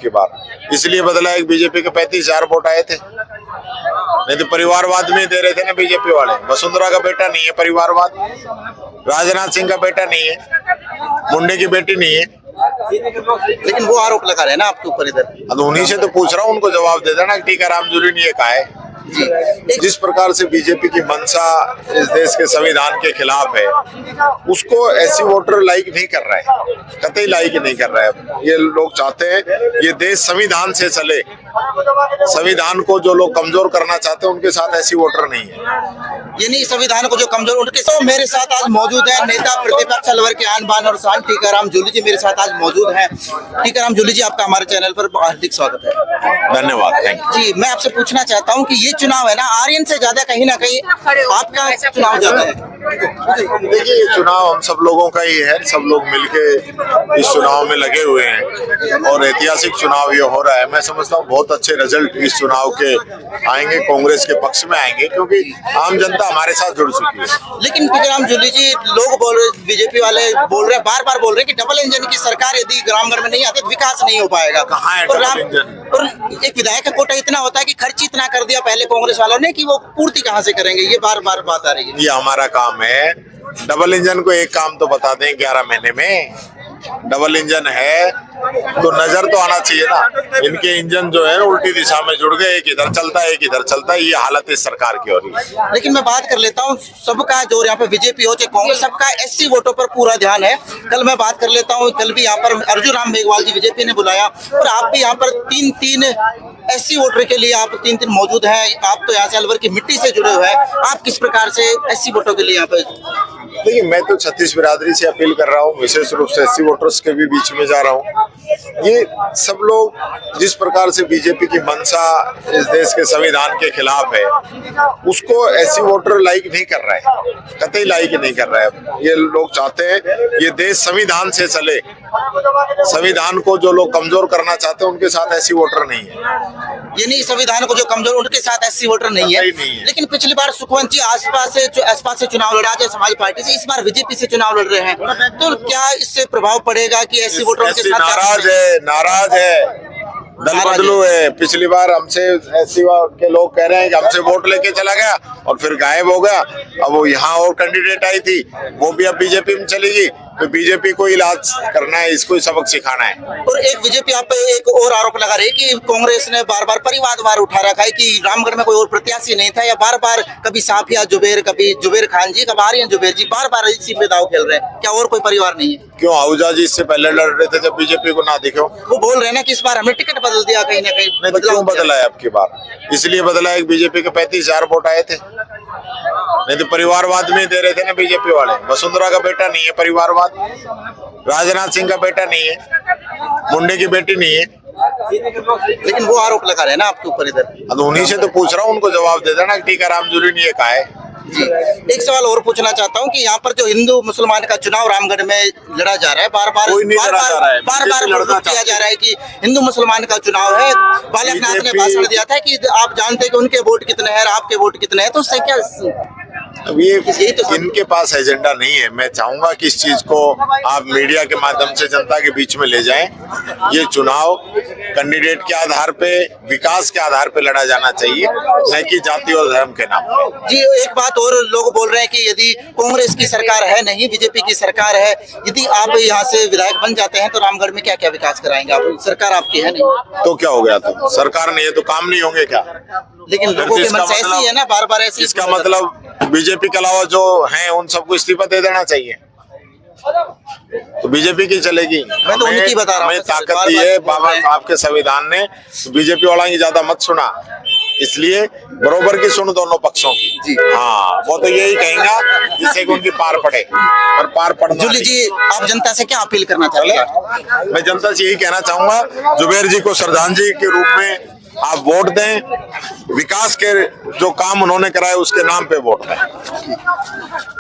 आपकी बार, इसलिए बदला है। बीजेपी के 35,000 वोट आए थे, नहीं तो परिवारवाद में दे रहे थे ना बीजेपी वाले। वसुंधरा का बेटा नहीं है परिवारवाद, राजनाथ सिंह का बेटा नहीं है, मुंडे की बेटी नहीं है। लेकिन वो आरोप लगा रहे हैं ना आपके ऊपर इधर। अब उन्हीं से तो पूछ रहा हूँ, उनको जवाब दे देना। टीकाराम जूली ने ये कहा है जी। जिस प्रकार से बीजेपी की मंशा इस देश के संविधान के खिलाफ है, उसको ऐसी वोटर लाइक नहीं कर रहा है, कतई लाइक नहीं कर रहा है। ये लोग चाहते हैं ये देश संविधान से चले, संविधान को जो लोग कमजोर करना चाहते हैं उनके साथ ऐसी वोटर नहीं है। यानी संविधान को जो कमजोर उनके साथ मेरे साथ आज मौजूद है नेता प्रतिपक्ष अलवर के आन बान और शान टीकाराम जूली जी मेरे साथ आज मौजूद हैं। टीकाराम जूली जी, आपका हमारे चैनल पर हार्दिक स्वागत है। धन्यवाद, थैंक यू जी। मैं आपसे पूछना चाहता हूं कि ये चुनाव है ना, आर्यन से ज्यादा कहीं ना कहीं आपका चुनाव ज्यादा है। देखिए, ये चुनाव हम सब लोगों का ही है, सब लोग मिलके इस चुनाव में लगे हुए हैं और ऐतिहासिक चुनाव ये हो रहा है। मैं समझता हूँ बहुत अच्छे रिजल्ट इस चुनाव के आएंगे, कांग्रेस के पक्ष में आएंगे, क्योंकि आम जनता हमारे साथ जुड़ चुकी है। लेकिन टीकाराम जूली जी, लोग बोल रहे, बीजेपी वाले बोल रहे, बार बार बोल रहे कि डबल इंजन की सरकार यदि रामगढ़ में नहीं आती तो विकास नहीं हो पाएगा। कहाँ है डबल इंजन? और एक विधायक का कोटा इतना होता है कि खर्च इतना कर दिया पहले कांग्रेस वालों ने कि वो पूर्ति कहाँ से करेंगे, ये बार बार बात आ रही है। ये हमारा काम है। डबल इंजन को एक काम तो बता दें 11 महीने में। डबल इंजन है तो नजर तो आना चाहिए ना। इनके इंजन जो है उल्टी दिशा में जुड़ गए, एक इधर चलता है एक इधर चलता है। ये हालत इस सरकार की हो रही है। लेकिन मैं बात कर लेता हूँ, सबका जो यहाँ पे बीजेपी हो चाहे कांग्रेस, सबका एससी वोटों पर पूरा ध्यान है। कल मैं बात कर लेता हूँ, कल भी यहाँ पर अर्जुन राम मेघवाल जी बीजेपी ने बुलाया और आप भी यहाँ पर तीन एससी वोटर के लिए आप तीन मौजूद हैं। आप तो यहाँ से अलवर की मिट्टी से जुड़े हुए हैं, आप किस प्रकार से एससी वोटों के लिए यहाँ पे? देखिए, मैं तो छत्तीस बिरादरी से अपील कर रहा हूँ, विशेष रूप से एससी वोटर्स के भी बीच में जा रहा हूँ। ये सब लोग जिस प्रकार से बीजेपी की मंशा इस देश के संविधान के खिलाफ है, उसको एससी वोटर लाइक नहीं कर रहा है, कतई लाइक नहीं कर रहा है। ये लोग चाहते हैं ये देश संविधान से चले, संविधान को जो लोग कमजोर करना चाहते हैं उनके साथ ऐसी वोटर नहीं है। यानी संविधान को जो कमजोर, उनके साथ एससी वोटर नहीं है। लेकिन पिछली बार सुखवंत जी आसपास से चुनाव लड़ा, समाज पार्टी से, इस बार बीजेपी से चुनाव लड़ रहे हैं, तो क्या इससे प्रभाव पड़ेगा कि एससी वोटरों के साथ? नाराज है, दल बदलू है। पिछली बार हमसे एससी के लोग कह रहे हैं कि हमसे वोट लेके चला गया और फिर गायब हो गया। अब वो यहाँ और कैंडिडेट आई थी, वो भी अब बीजेपी में चली गई। तो बीजेपी को इलाज करना है, इसको सबक सिखाना है। और एक बीजेपी आप पे एक और आरोप लगा रही है कि कांग्रेस ने बार बार परिवारवाद उठा रखा है कि रामगढ़ में कोई और प्रत्याशी नहीं था, या बार बार कभी साफिया जुबेर, कभी जुबेर खान जी, कभी आर्यन जुबेर जी, बार बार इसी पे दाव खेल रहे हैं। क्या और कोई परिवार नहीं है? क्यों आहूजा जी इससे पहले लड़ रहे थे जब बीजेपी को ना दिखे? वो बोल रहे हैं ना कि इस बार हमने टिकट बदल दिया कहीं ना कहीं। नहीं, क्यों बदला है आपकी बार? इसलिए बदला है बीजेपी के 35,000 वोट आए थे, नहीं तो परिवारवाद में दे रहे थे ना बीजेपी वाले। वसुंधरा का बेटा नहीं है परिवारवाद, राजनाथ सिंह का बेटा नहीं है, मुंडे की बेटी नहीं है। लेकिन वो आरोप लगा रहे हैं ना आपके ऊपर इधर। अब उन्हीं से तो पूछ रहा हूँ, उनको जवाब दे देना। टीकाराम जूली ने ये कहा है। जी। एक सवाल और पूछना चाहता हूँ कि यहाँ पर जो हिंदू मुसलमान का चुनाव रामगढ़ में लड़ा जा रहा है, बार बार किया जा रहा है कि हिंदू मुसलमान का चुनाव है। बालकनाथ ने भाषण दिया था कि आप जानते हैं कि उनके वोट कितने हैं और आपके वोट कितने हैं, तो उससे क्या? अब ये तो इनके पास एजेंडा नहीं है। मैं चाहूंगा कि इस चीज को आप मीडिया के माध्यम से जनता के बीच में ले जाएं। ये चुनाव कैंडिडेट के आधार पे, विकास के आधार पे लड़ा जाना चाहिए, न कि जाति और धर्म के नाम पे। जी। एक बात और लोग बोल रहे हैं कि यदि कांग्रेस की सरकार है नहीं, बीजेपी की सरकार है, यदि आप यहाँ से विधायक बन जाते हैं तो रामगढ़ में क्या क्या विकास कराएंगे आप? सरकार आपकी है नहीं तो क्या हो गया? तो सरकार नहीं है तो काम नहीं होंगे क्या? लेकिन लोगों के मन से ऐसी है ना, बार बार ऐसी। इसका मतलब बीजेपी के अलावा जो हैं उन सबको इस्तीफा दे देना चाहिए, तो बीजेपी की चलेगी। मैं तो उनकी बता रहा हूँ। ताकत दी है बाबा साहब के संविधान ने, बीजेपी वाला की ज्यादा मत सुना, इसलिए बरोबर की सुन दोनों पक्षों की। जी। हाँ, वो तो यही कहेंगे जिससे कि उनकी पार पड़े, और पार पड़ना। जूली जी, आप जनता से क्या अपील करना चाहते हैं? मैं जनता से यही कहना चाहूंगा, जुबेर जी को श्रद्धांजलि के रूप में आप वोट दें। विकास के जो काम उन्होंने कराए उसके नाम पे वोट दें।